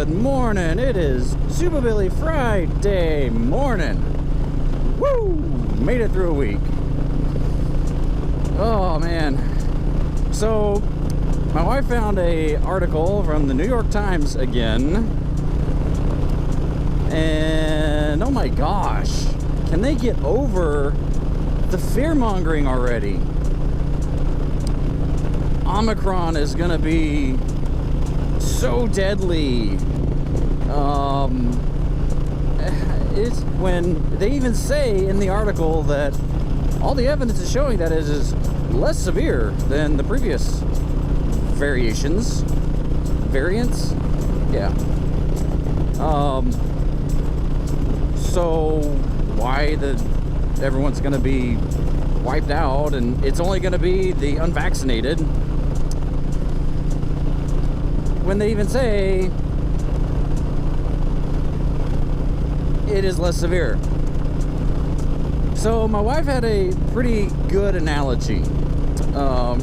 Good morning. It is Super Billy Friday morning. Woo! Made it through a week. Oh man. So my wife found a article from the New York Times again. And oh my gosh, can they get over the fearmongering already? Omicron is gonna be so deadly. It's when they even say in the article that all the evidence is showing that it is less severe than the previous variants. Yeah. So why everyone's gonna be wiped out and it's only gonna be the unvaccinated, when they even say it is less severe. So my wife had a pretty good analogy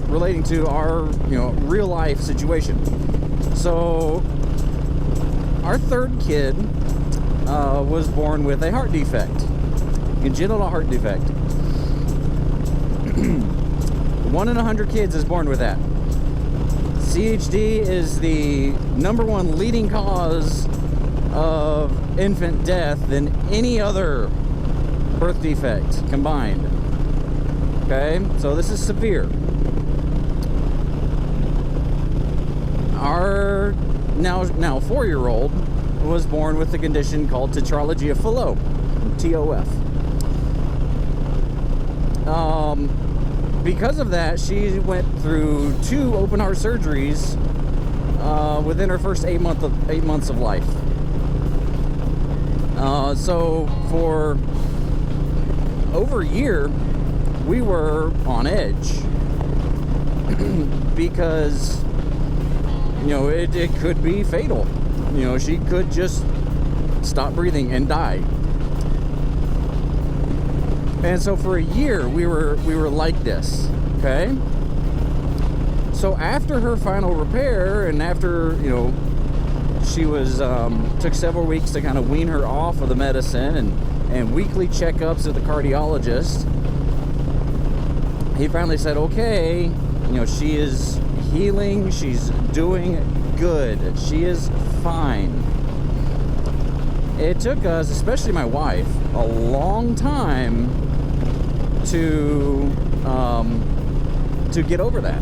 relating to our real life situation. So our third kid was born with a heart defect, congenital heart defect. 1 in 100 kids is born with that. CHD is the #1 leading cause of infant death than any other birth defect combined. Okay, so this is severe. Our now 4-year-old was born with a condition called tetralogy of Fallot, TOF. Because of that, she went through 2 open heart surgeries within her first 8 months of life. So for over a year, we were on edge because it could be fatal. She could just stop breathing and die. And so for a year we were like this, okay? So after her final repair and after, she was took several weeks to kind of wean her off of the medicine and weekly checkups at the cardiologist, he finally said, okay, she is healing, she's doing good, she is fine. It took us, especially my wife, a long time to get over that,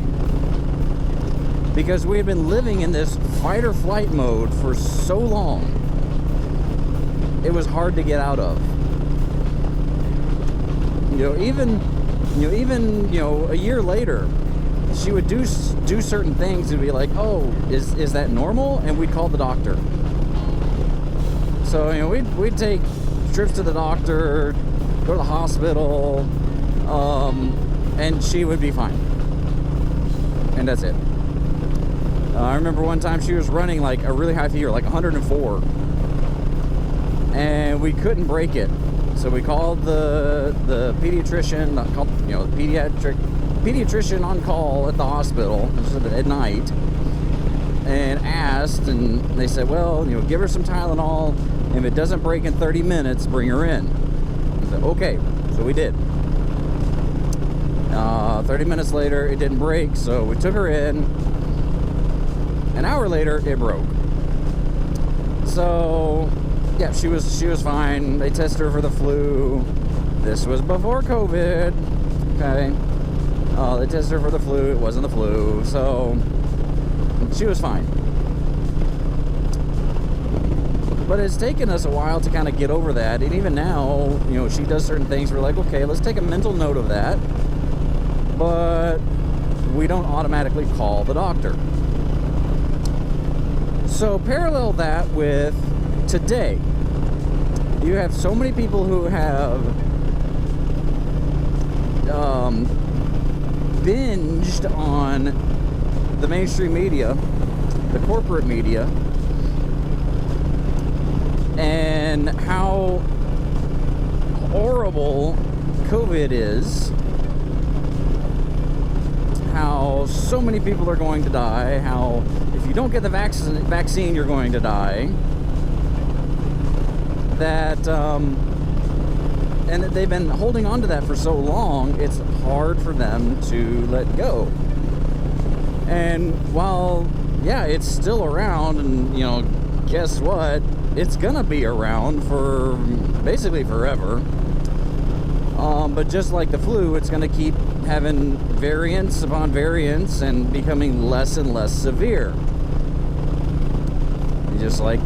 because we had been living in this fight or flight mode for so long. It was hard to get out of. Even a year later, she would do certain things and be like, oh, is that normal? And we'd call the doctor. So we'd take trips to the doctor, go to the hospital, and she would be fine. And that's it. I remember one time she was running like a really high fever, like 104, and we couldn't break it. So we called the pediatrician, the pediatrician on call at the hospital at night, and asked, and they said, well, give her some Tylenol. If it doesn't break in 30 minutes, bring her in. I said, okay. So we did. 30 minutes later, it didn't break, so we took her in. An hour later, it broke. So, yeah, she was fine. They tested her for the flu. This was before COVID. Okay. They tested her for the flu. It wasn't the flu. So, she was fine. But it's taken us a while to kind of get over that. And even now, she does certain things. We're like, okay, let's take a mental note of that. But we don't automatically call the doctor. So parallel that with today. You have so many people who have binged on the mainstream media, the corporate media, and how horrible COVID is, how so many people are going to die, how if you don't get the vaccine, you're going to die. That, and they've been holding on to that for so long, it's hard for them to let go. And while, yeah, it's still around, and, guess what? It's gonna be around for basically forever. But just like the flu, it's gonna keep having variants upon variants and becoming less and less severe. Just like,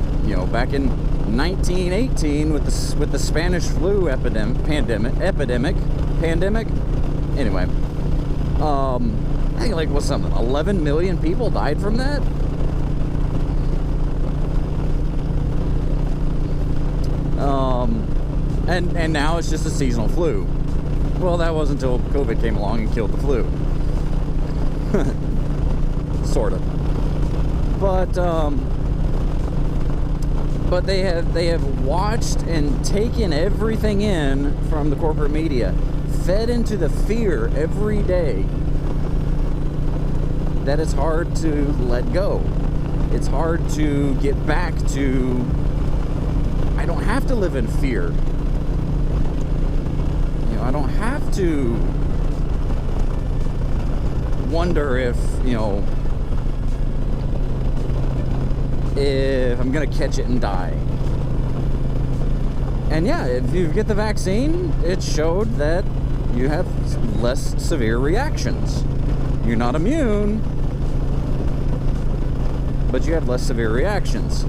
back in 1918 with the Spanish flu pandemic. Anyway, I think 11 million people died from that. And now it's just a seasonal flu. Well, that wasn't until COVID came along and killed the flu. Sort of. But they have watched and taken everything in from the corporate media, fed into the fear every day that it's hard to let go. It's hard to get back to, I don't have to live in fear. I don't have to wonder if I'm gonna catch it and die. And yeah, if you get the vaccine, it showed that you have less severe reactions. You're not immune, but you have less severe reactions.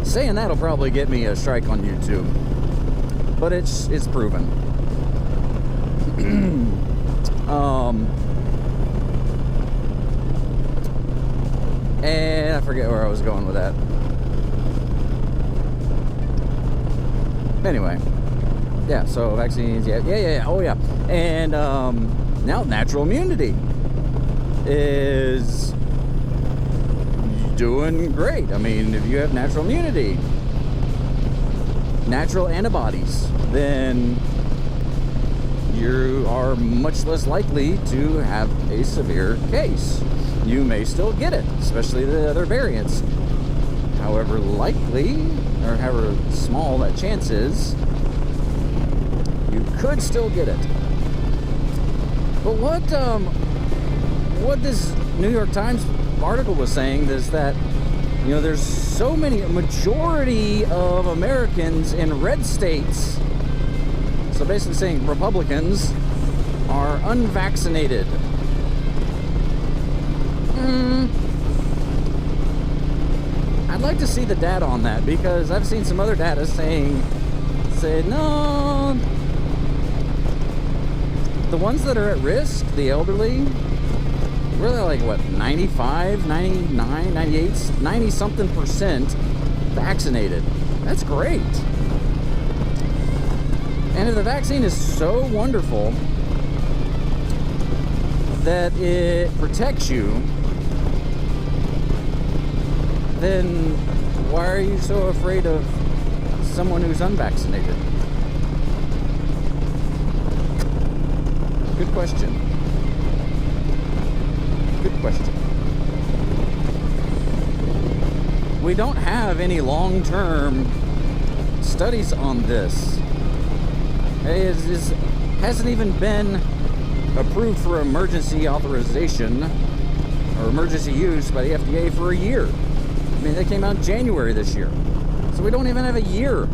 Saying that'll probably get me a strike on YouTube, but it's proven. And I forget where I was going with that. Anyway, yeah, so vaccines, yeah, oh yeah. And now natural immunity is doing great. I mean, if you have natural immunity, natural antibodies, then you are much less likely to have a severe case. You may still get it, especially the other variants. However likely, or however small that chance is, you could still get it. But what this New York Times article was saying is that, there's so many, a majority of Americans in red states, so basically saying Republicans, are unvaccinated. I'd like to see the data on that, because I've seen some other data say no, the ones that are at risk, the elderly, really 95, 99, 98, 90 something percent vaccinated. That's great. And if the vaccine is so wonderful that it protects you, then why are you so afraid of someone who's unvaccinated? Good question. Good question. We don't have any long-term studies on this. It hasn't even been approved for emergency authorization or emergency use by the FDA for a year. I mean, they came out in January this year. So we don't even have a year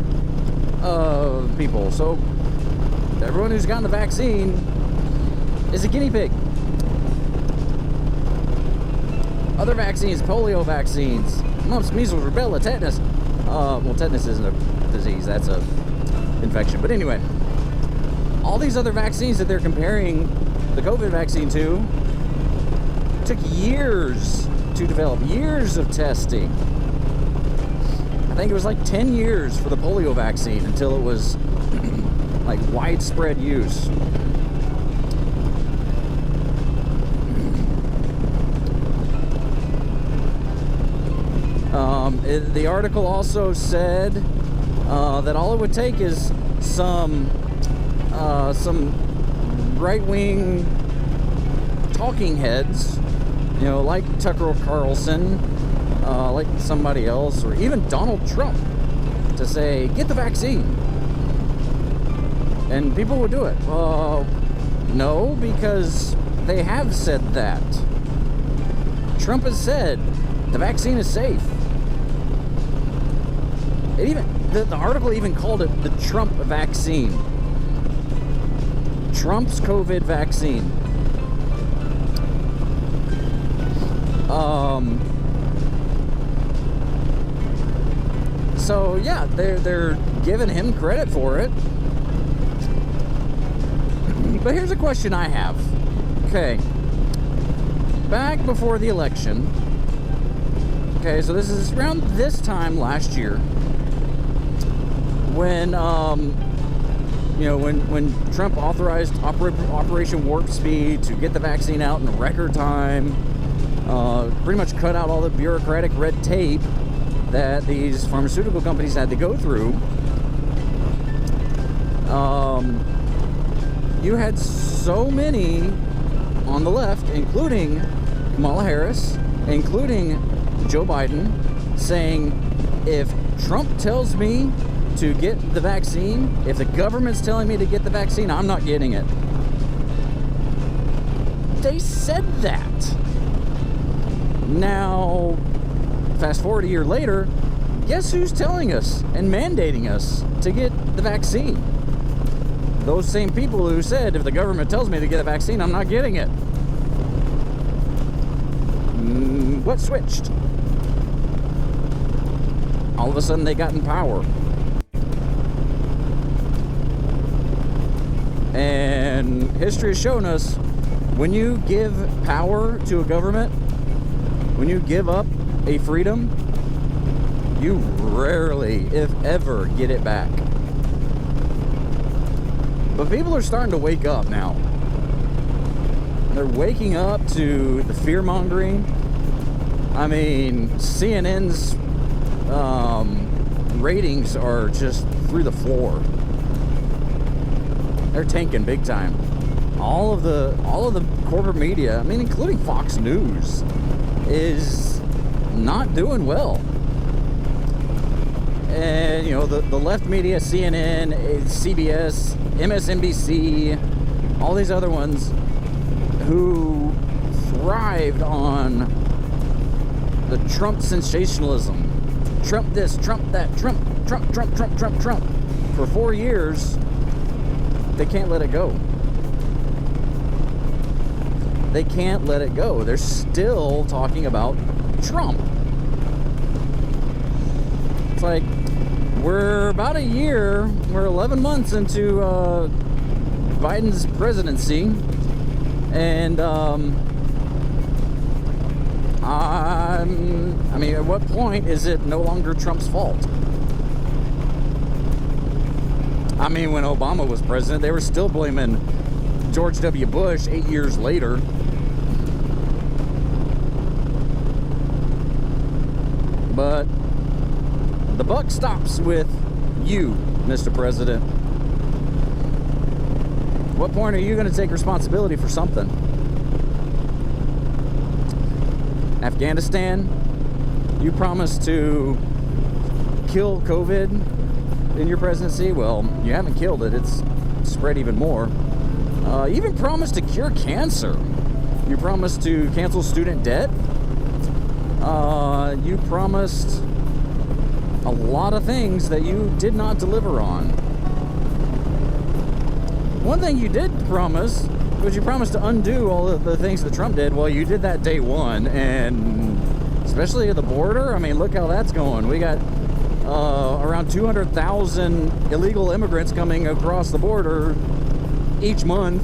of people. So everyone who's gotten the vaccine is a guinea pig. Other vaccines, polio vaccines, mumps, measles, rubella, tetanus. Well, tetanus isn't a disease, that's a infection. But anyway, all these other vaccines that they're comparing the COVID vaccine to took years to develop, years of testing. I think it was 10 years for the polio vaccine until it was widespread use. The article also said that all it would take is some right-wing talking heads, like Tucker Carlson, like somebody else, or even Donald Trump, to say, get the vaccine. And people would do it. No, because they have said that. Trump has said the vaccine is safe. The article even called it the Trump vaccine. Trump's COVID vaccine. So yeah, they're giving him credit for it. But here's a question I have. Okay. Back before the election. Okay, so this is around this time last year when when Trump authorized Operation Warp Speed to get the vaccine out in record time, pretty much cut out all the bureaucratic red tape that these pharmaceutical companies had to go through. You had so many on the left, including Kamala Harris, including Joe Biden, saying, if Trump tells me to get the vaccine, if the government's telling me to get the vaccine, I'm not getting it. They said that. Now, fast forward a year later, guess who's telling us and mandating us to get the vaccine? Those same people who said, if the government tells me to get a vaccine, I'm not getting it. What switched? All of a sudden they got in power. And history has shown us, when you give power to a government, when you give up a freedom, you rarely, if ever, get it back. But people are starting to wake up now. They're waking up to the fear-mongering. I mean, CNN's ratings are just through the floor. They're tanking big time. All of the corporate media, I mean, including Fox News, is not doing well. And the left media, CNN, CBS, MSNBC, all these other ones who thrived on the Trump sensationalism. Trump this, Trump that, Trump. For 4 years, they can't let it go. They can't let it go. They're still talking about Trump. It's like, we're about a year, we're 11 months into Biden's presidency, and I mean, at what point is it no longer Trump's fault? I mean, when Obama was president, they were still blaming George W. Bush 8 years later. But the buck stops with you, Mr. President. What point are you going to take responsibility for something? Afghanistan, you promised to kill COVID in your presidency. Well, you haven't killed it. It's spread even more. You even promised to cure cancer. You promised to cancel student debt. You promised a lot of things that you did not deliver on. One thing you did promise was you promised to undo all of the things that Trump did. Well, you did that day one, and especially at the border. I mean, look how that's going. We got around 200,000 illegal immigrants coming across the border each month.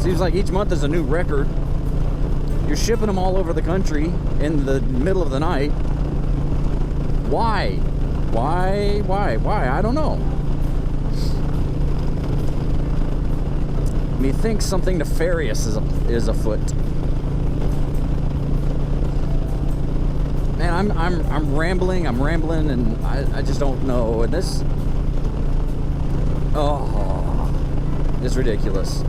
Seems like each month is a new record. You're shipping them all over the country in the middle of the night. Why? Why? I don't know. Methinks something nefarious is afoot. Man, I'm rambling, and I just don't know. And this, it's ridiculous.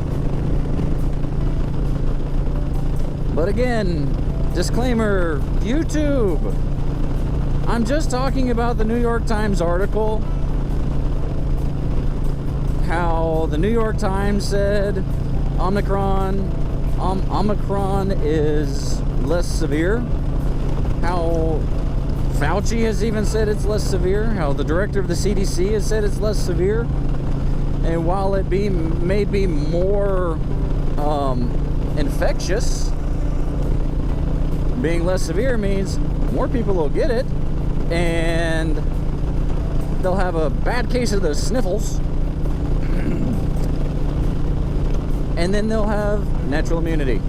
But again, disclaimer, YouTube. I'm just talking about the New York Times article. How the New York Times said Omicron is less severe. How Fauci has even said it's less severe. How the director of the CDC has said it's less severe. And while it may be more infectious, being less severe means more people will get it, and they'll have a bad case of the sniffles, and then they'll have natural immunity.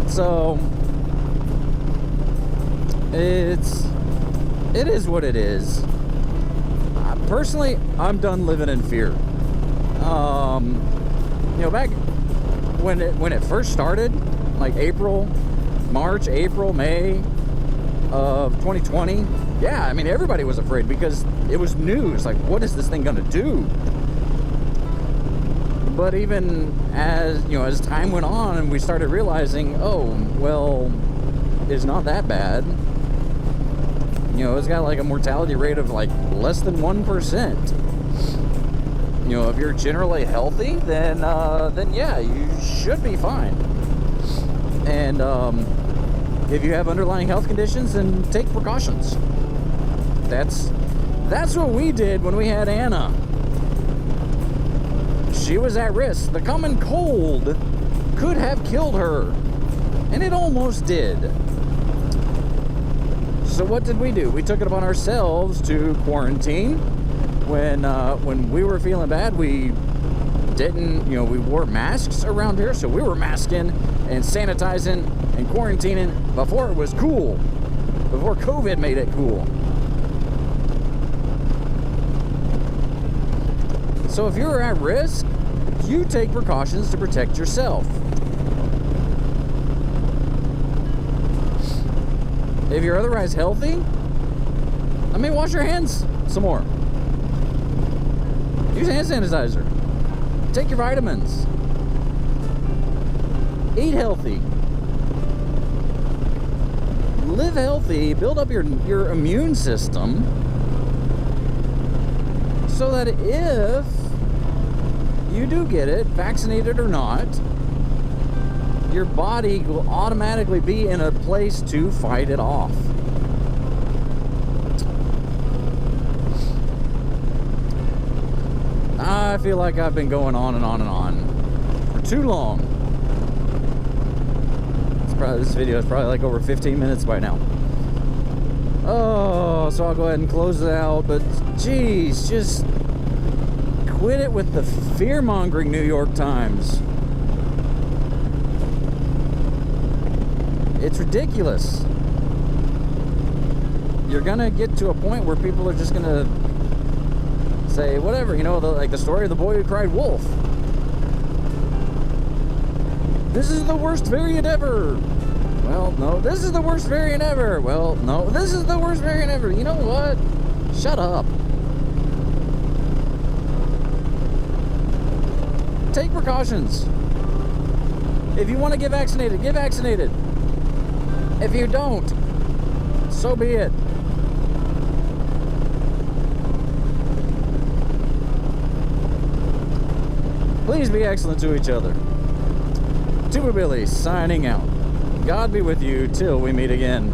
So it is what it is. Personally, I'm done living in fear. Back when it first started, like March, April, May of 2020, yeah, I mean, everybody was afraid because it was news. Like, what is this thing gonna do? But even as time went on and we started realizing, oh, well, it's not that bad. It's got like a mortality rate of like less than 1%. If you're generally healthy, then yeah, you should be fine. And if you have underlying health conditions, then take precautions. That's what we did when we had Anna. She was at risk. The common cold could have killed her, and it almost did. So what did we do? We took it upon ourselves to quarantine. When we were feeling bad, we didn't, we wore masks around here, so we were masking and sanitizing and quarantining before it was cool, before COVID made it cool. So if you're at risk, you take precautions to protect yourself. If you're otherwise healthy, wash your hands some more. Use hand sanitizer. Take your vitamins. Eat healthy. Live healthy. Build up your immune system so that if you do get it, vaccinated or not, your body will automatically be in a place to fight it off. I feel like I've been going on and on and on for too long. This video is probably like over 15 minutes by now. Oh, so I'll go ahead and close it out. But geez, just quit it with the fear-mongering, New York Times. It's ridiculous. You're gonna get to a point where people are just gonna say whatever, like the story of the boy who cried wolf. This is the worst variant ever. Well, no, this is the worst variant ever. Well, no, this is the worst variant ever. You know what? Shut up. Take precautions. If you want to get vaccinated, get vaccinated. If you don't, so be it. Please be excellent to each other. Tuba Billy signing out. God be with you till we meet again.